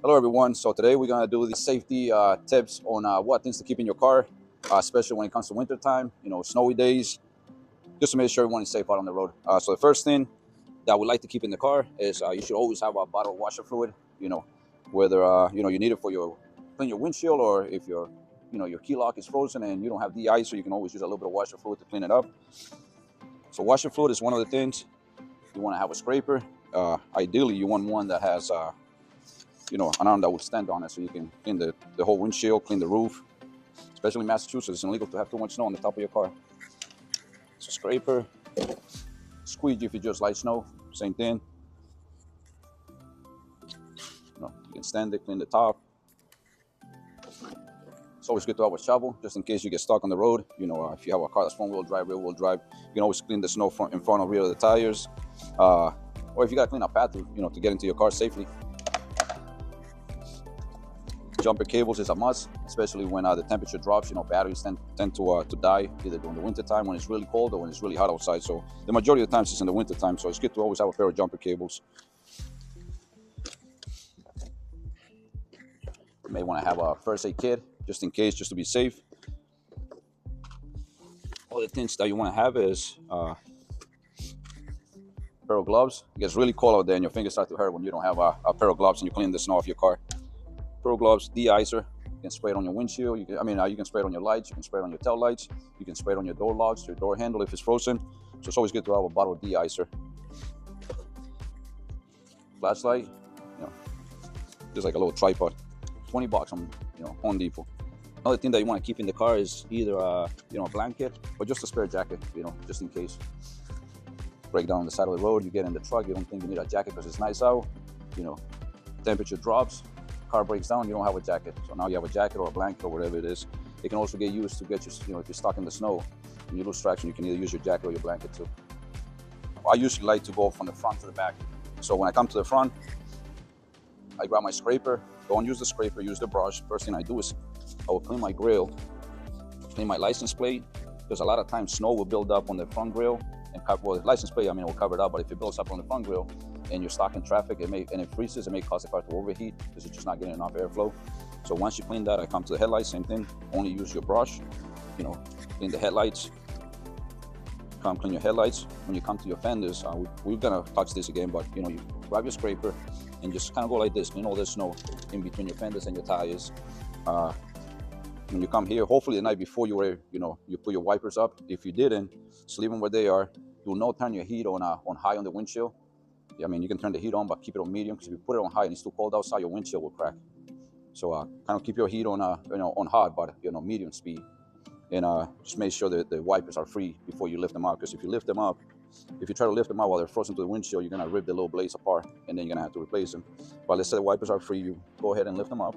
Hello everyone. So today we're gonna do the safety tips on what things to keep in your car, especially when it comes to winter time. Snowy days, just to make sure everyone is safe out on the road. So the first thing that we like to keep in the car is you should always have a bottle of washer fluid. Whether you need it for your clean your windshield, or if your key lock is frozen and you don't have de-ice, so you can always use a little bit of washer fluid to clean it up. So washer fluid is one of the things. You want to have a scraper. Ideally, you want one that has an arm that would stand on it, so you can clean the whole windshield, clean the roof. Especially in Massachusetts, it's illegal to have too much snow on the top of your car. So scraper, squeegee if you just light snow, same thing. You can stand it, clean the top. It's always good to have a shovel, just in case you get stuck on the road. If you have a car that's front-wheel drive, rear-wheel drive, you can always clean the snow in front or rear of the tires. Or if you got to clean a path to get into your car safely. Jumper cables is a must, especially when the temperature drops. Batteries tend to die either during the winter time when it's really cold or when it's really hot outside. So the majority of the times it's in the winter time, so it's good to always have a pair of jumper cables. You may want to have a first aid kit just in case, just to be safe. All the things that you want to have is a pair of gloves. It gets really cold out there and your fingers start to hurt when you don't have a pair of gloves and you clean the snow off your car. Pro gloves, de-icer. You can spray it on your windshield. You can spray it on your lights. You can spray it on your tail lights. You can spray it on your door locks, your door handle if it's frozen. So it's always good to have a bottle of de-icer. Flashlight, just like a little tripod. $20 on Home Depot. Another thing that you want to keep in the car is either a blanket or just a spare jacket. Just in case. Break down on the side of the road. You get in the truck. You don't think you need a jacket because it's nice out. Temperature drops. Car breaks down, you don't have a jacket. So now you have a jacket or a blanket or whatever it is. It can also get used to get you, if you're stuck in the snow and you lose traction, you can either use your jacket or your blanket too. I usually like to go from the front to the back. So when I come to the front, I grab my scraper. Don't use the scraper, use the brush. First thing I do is I will clean my grill, clean my license plate, because a lot of times snow will build up on the front grill and the license plate, it will cover it up, but if it builds up on the front grill, and you're stuck in traffic, and it freezes, it may cause the car to overheat because it's just not getting enough airflow. So once you clean that, I come to the headlights, same thing. Only use your brush, clean the headlights. Clean your headlights. When you come to your fenders, we're gonna touch this again, but you grab your scraper and just kind of go like this, clean all the snow in between your fenders and your tires. When you come here, hopefully the night before you put your wipers up. If you didn't, just leave them where they are. Do not turn your heat on high on the windshield. You can turn the heat on, but keep it on medium, because if you put it on high and it's too cold outside, your windshield will crack. So kind of keep your heat on on hot, but medium speed, and just make sure that the wipers are free before you lift them up. Because if you try to lift them up while they're frozen to the windshield, you're gonna rip the little blades apart, and then you're gonna have to replace them. But let's say the wipers are free, you go ahead and lift them up.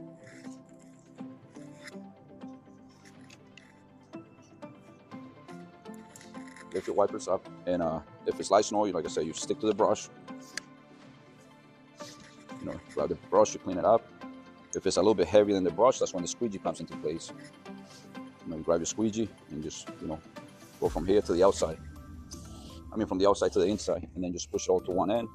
Lift your wipers up, and if it's light snow, like I said, you stick to the brush. Grab the brush, you clean it up. If it's a little bit heavier than the brush, that's when the squeegee comes into place. You grab your squeegee and just go from here to the outside. From the outside to the inside, and then just push it all to one end.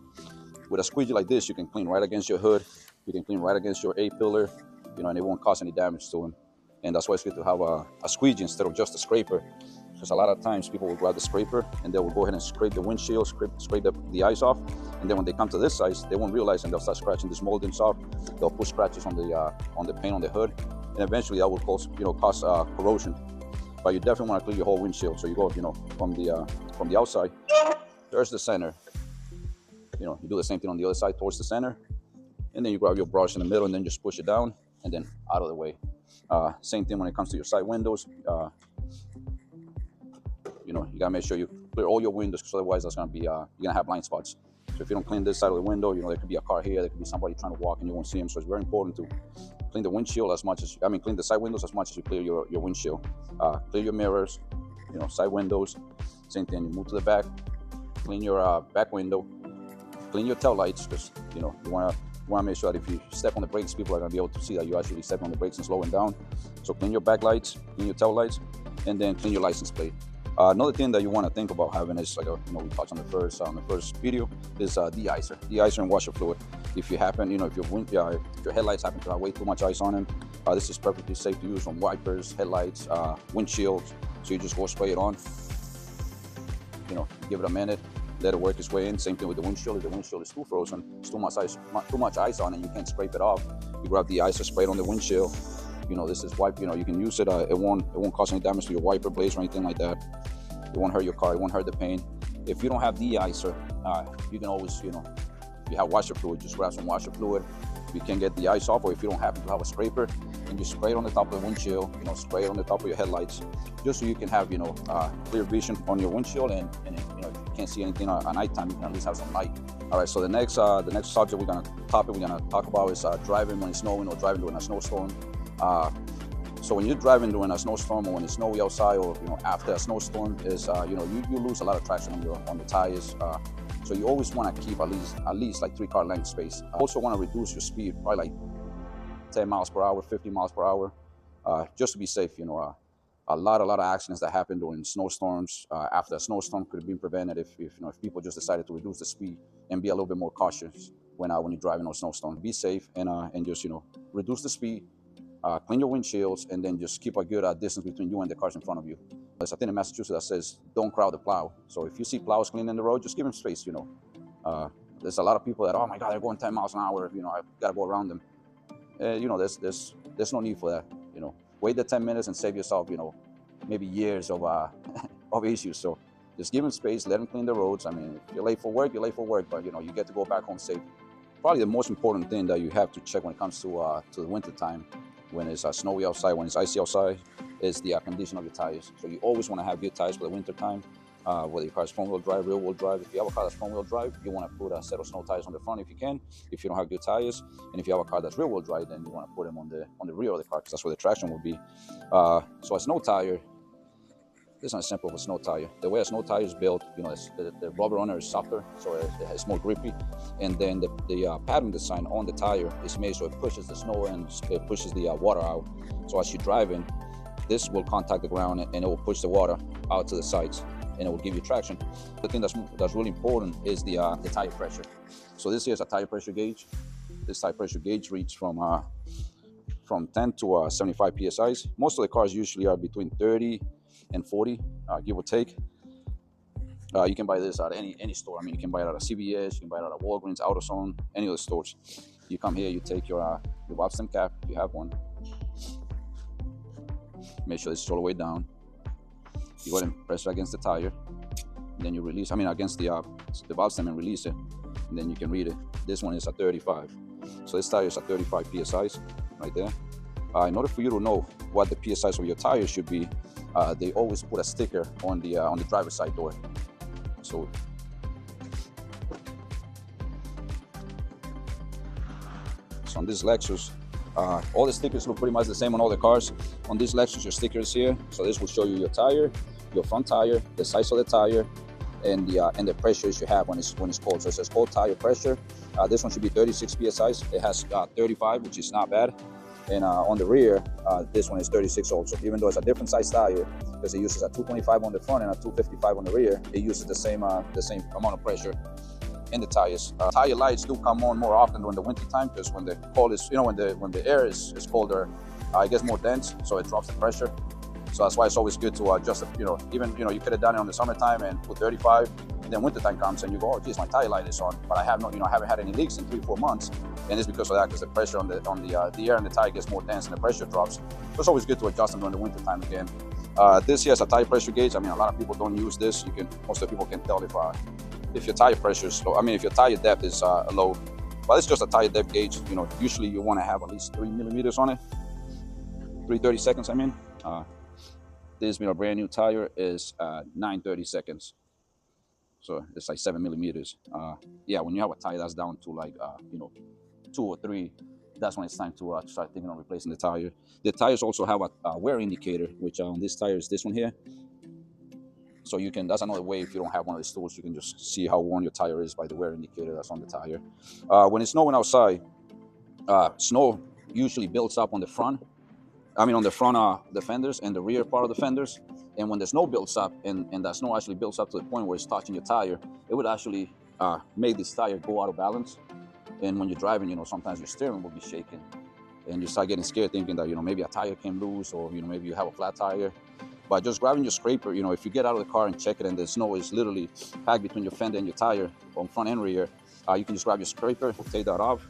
With a squeegee like this, you can clean right against your hood. You can clean right against your A-pillar, and it won't cause any damage to them. And that's why it's good to have a squeegee instead of just a scraper. Because a lot of times people will grab the scraper and they will go ahead and scrape the windshield, scrape the ice off, and then when they come to this size, they won't realize, and they'll start scratching this moldings off. They'll put scratches on the paint on the hood, and eventually that will cause corrosion. But you definitely want to clean your whole windshield. So you go from the outside, there's the center. You do the same thing on the other side towards the center, and then you grab your brush in the middle and then just push it down and then out of the way. Same thing when it comes to your side windows. You gotta make sure you clear all your windows, because otherwise that's gonna be you're gonna have blind spots. So if you don't clean this side of the window, there could be a car here, there could be somebody trying to walk and you won't see them. So it's very important to clean the windshield as much as clean the side windows as much as you clear your windshield. Clear your mirrors, side windows. Same thing. You move to the back, clean your back window, clean your tail lights, because you wanna make sure that if you step on the brakes, people are gonna be able to see that you actually stepping on the brakes and slowing down. So clean your back lights, clean your tail lights, and then clean your license plate. Another thing that you want to think about having is like we touched on the first video is de-icer and washer fluid. If you happen, if your headlights happen to have way too much ice on them, this is perfectly safe to use on wipers, headlights, windshields. So you just go spray it on. Give it a minute, let it work its way in. Same thing with the windshield. If the windshield is too frozen, it's too much ice on it, you can't scrape it off. You grab the ice or spray it on the windshield. This is wipe. You can use it. It won't cause any damage to your wiper blades or anything like that. It won't hurt your car. It won't hurt the paint. If you don't have de-icer, you can always, if you have washer fluid, just grab some washer fluid. You can get the ice off, or if you don't happen to have a scraper, and you spray it on the top of the windshield. Spray it on the top of your headlights, just so you can have clear vision on your windshield, and if you can't see anything at nighttime, you can at least have some light. All right. So the next subject we're gonna talk about is driving when it's snowing or driving during a snowstorm. So when you're driving during a snowstorm or when it's snowy outside, or after a snowstorm, is you lose a lot of traction on the tires. So you always want to keep at least like 3 car length space. Also want to reduce your speed, probably like 10 miles per hour, 50 miles per hour, just to be safe. A lot of accidents that happen during snowstorms. After a snowstorm could have been prevented if people just decided to reduce the speed and be a little bit more cautious when you're driving on snowstorms. Be safe and just reduce the speed. Clean your windshields, and then just keep a good distance between you and the cars in front of you. There's a thing in Massachusetts that says, don't crowd the plow. So if you see plows cleaning the road, just give them space, There's a lot of people that, oh my God, they're going 10 miles an hour, I've got to go around them. There's no need for that, Wait the 10 minutes and save yourself, maybe years of of issues. So just give them space, let them clean the roads. I mean, if you're late for work, but, you get to go back home safe. Probably the most important thing that you have to check when it comes to the winter time, when it's snowy outside, when it's icy outside, is the condition of your tires. So you always want to have good tires for the winter time, whether your car is front-wheel drive, rear-wheel drive. If you have a car that's front-wheel drive, you want to put a set of snow tires on the front if you can, if you don't have good tires. And if you have a car that's rear-wheel drive, then you want to put them on the rear of the car, because that's where the traction will be. So a snow tire, this is not simple of a snow tire. The way a snow tire is built, the rubber on it is softer, so it's more grippy. And then the pattern design on the tire is made so it pushes the snow and it pushes the water out. So as you're driving, this will contact the ground and it will push the water out to the sides, and it will give you traction. The thing that's really important is the tire pressure. So this here is a tire pressure gauge. This tire pressure gauge reads from 10 to 75 psi's. Most of the cars usually are between 30 and 40, give or take. You can buy this at any store. I mean, you can buy it at a CVS, you can buy it at a Walgreens, AutoZone, any of the stores. You come here, you take your valve stem cap, if you have one. Make sure it's all the way down. You go ahead and press it against the tire, and then you release. Against the valve stem, and release it, and then you can read it. This one is at 35. So this tire is at 35 psi's, right there. In order for you to know what the psi's of your tire should be, they always put a sticker on the driver's side door. So on this Lexus, all the stickers look pretty much the same on all the cars. On this Lexus, your sticker is here. So this will show you your tire, your front tire, the size of the tire, and the pressures you have when it's cold. So it says cold tire pressure. This one should be 36 psi's. It has 35, which is not bad. And on the rear, this one is 36 also. Even though it's a different size tire, because it uses a 225 on the front and a 255 on the rear, it uses the same amount of pressure in the tires. Tire lights do come on more often during the winter time, because when the cold is, when the air is colder, it gets more dense, so it drops the pressure. So that's why it's always good to adjust. Even you could have done it on the summertime and put 35, and then wintertime comes and you go, oh geez, my tire light is on, but I haven't had any leaks in 3-4 months, and it's because of that, because the pressure on the air in the tire gets more dense and the pressure drops. So it's always good to adjust them during the wintertime again. This here is a tire pressure gauge. A lot of people don't use this. Most of the people can tell if your tire pressure is low. If your tire depth is low. But it's just a tire depth gauge. Usually you want to have at least 3 millimeters on it. 3/32. This brand new tire is 9/32. So it's like 7 millimeters. When you have a tire that's down to like 2 or 3, that's when it's time to start thinking of replacing the tire. The tires also have a wear indicator, which on this tire is this one here. So that's another way, if you don't have one of these tools, you can just see how worn your tire is by the wear indicator that's on the tire. When it's snowing outside, snow usually builds up on the front. On the front the fenders and the rear part of the fenders. And when the snow builds up, and that snow actually builds up to the point where it's touching your tire, it would actually make this tire go out of balance. And when you're driving, sometimes your steering will be shaking, and you start getting scared, thinking that maybe a tire came loose, or maybe you have a flat tire. But just grabbing your scraper, if you get out of the car and check it, and the snow is literally packed between your fender and your tire on front and rear, you can just grab your scraper, take that off,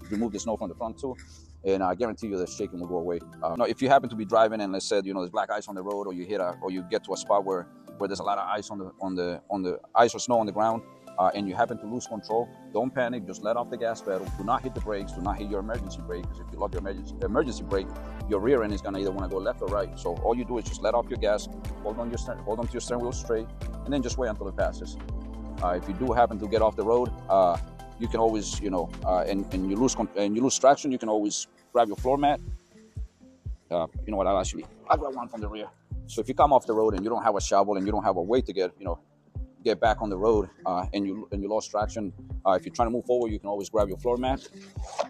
remove the snow from the front too, and I guarantee you the shaking will go away. Now, if you happen to be driving and let's say there's black ice on the road, or you get to a spot where there's a lot of ice on the ice or snow on the ground, and you happen to lose control, don't panic. Just let off the gas pedal. Do not hit the brakes. Do not hit your emergency brake, because if you lock your emergency brake, your rear end is gonna either want to go left or right. So all you do is just let off your gas, hold on to your steering wheel straight, and then just wait until it passes. If you do happen to get off the road, you can always, and you lose traction, you can always grab your floor mat. You know what? I'll grab one from the rear. So if you come off the road and you don't have a shovel and you don't have a way to get back on the road, and you lost traction, if you're trying to move forward, you can always grab your floor mat,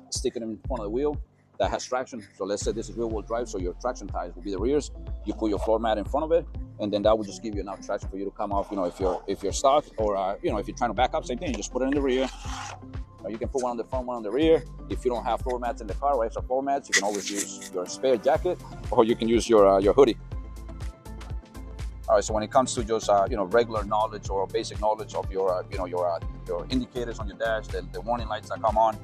stick it in front of the wheel that has traction. So let's say this is rear-wheel drive, so your traction tires will be the rears. You put your floor mat in front of it, and then that will just give you enough traction for you to come off. If you're stuck, or if you're trying to back up, same thing. You just put it in the rear. Or you can put one on the front, one on the rear. If you don't have floor mats in the car or extra floor mats, you can always use your spare jacket, or you can use your hoodie. All right, so when it comes to just regular knowledge or basic knowledge of your indicators on your dash, the warning lights that come on,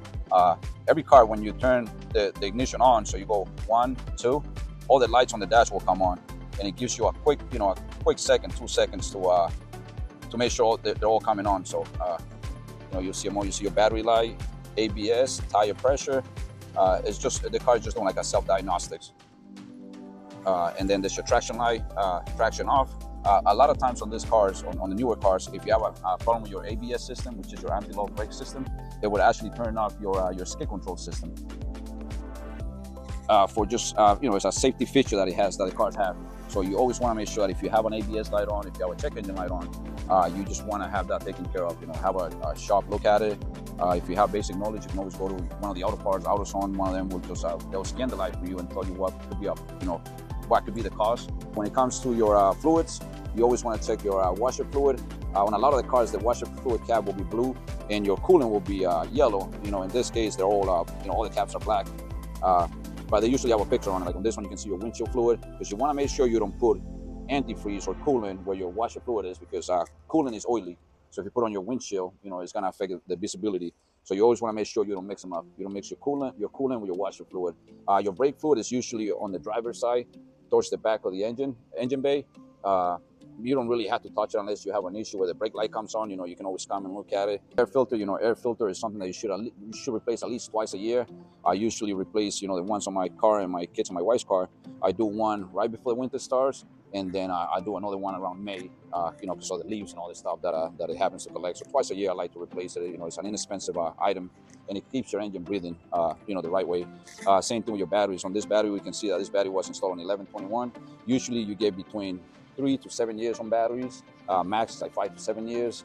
every car, when you turn the ignition on, so you go 1, 2, all the lights on the dash will come on, and it gives you a quick 2 seconds to make sure that they're all coming on. So you'll see them all. You see your battery light, ABS, tire pressure. It's just the car is just doing like a self-diagnostics. And then there's your traction light, traction off. A lot of times on these cars, on the newer cars, if you have a problem with your ABS system, which is your anti-lock brake system, it would actually turn off your skid control system. For just, it's a safety feature that the cars have. So you always want to make sure that if you have an ABS light on, if you have a check engine light on, you just want to have that taken care of. Have a sharp look at it. If you have basic knowledge, you can always go to one of the auto parts, AutoZone. One of them will just they'll scan the light for you and tell you what could be up, what could be the cause. When it comes to your fluids, you always want to check your washer fluid. On a lot of the cars, the washer fluid cap will be blue, and your coolant will be yellow. In this case, they're all all the caps are black. But they usually have a picture on it. Like on this one, you can see your windshield fluid, because you want to make sure you don't put antifreeze or coolant where your washer fluid is, because coolant is oily. So if you put on your windshield, it's gonna affect the visibility. So you always want to make sure you don't mix them up. You don't mix your coolant with your washer fluid. Your brake fluid is usually on the driver's side, towards the back of the engine bay. You don't really have to touch it unless you have an issue where the brake light comes on. You can always come and look at it. Air filter is something that you should replace at least twice a year. I usually replace, the ones on my car and my kids and my wife's car. I do one right before the winter starts, and then I do another one around May, because of the leaves and all this stuff that it happens to collect. So twice a year I like to replace it. It's an inexpensive item, and it keeps your engine breathing, the right way. Same thing with your batteries. On this battery, we can see that this battery was installed on 11/21. Usually you get between 3 to 7 years on batteries. Max is like 5 to 7 years.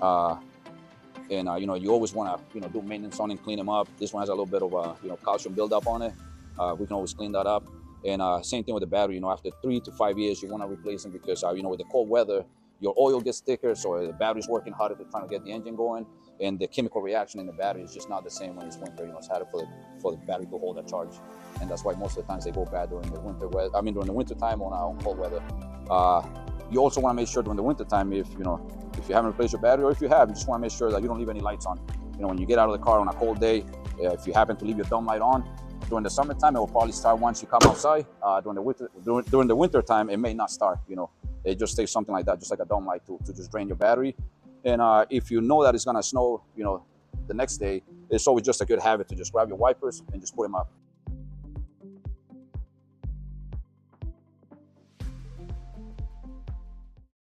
And you always want to do maintenance on and clean them up. This one has a little bit of calcium buildup on it. We can always clean that up. And same thing with the battery. After 3 to 5 years, you want to replace them, because with the cold weather, your oil gets thicker, so the battery's working harder to try to get the engine going, and the chemical reaction in the battery is just not the same when it's winter. It's harder for the battery to hold that charge, and that's why most of the times they go bad during the winter weather. During the winter time on cold weather. You also want to make sure during the winter time, if you haven't replaced your battery, or if you have, you just want to make sure that you don't leave any lights on. When you get out of the car on a cold day, if you happen to leave your dome light on, during the summertime, it will probably start once you come outside. During the winter time, it may not start. It just takes something like that, just like a dome light, to just drain your battery. And if you know that it's gonna snow, the next day, it's always just a good habit to just grab your wipers and just put them up.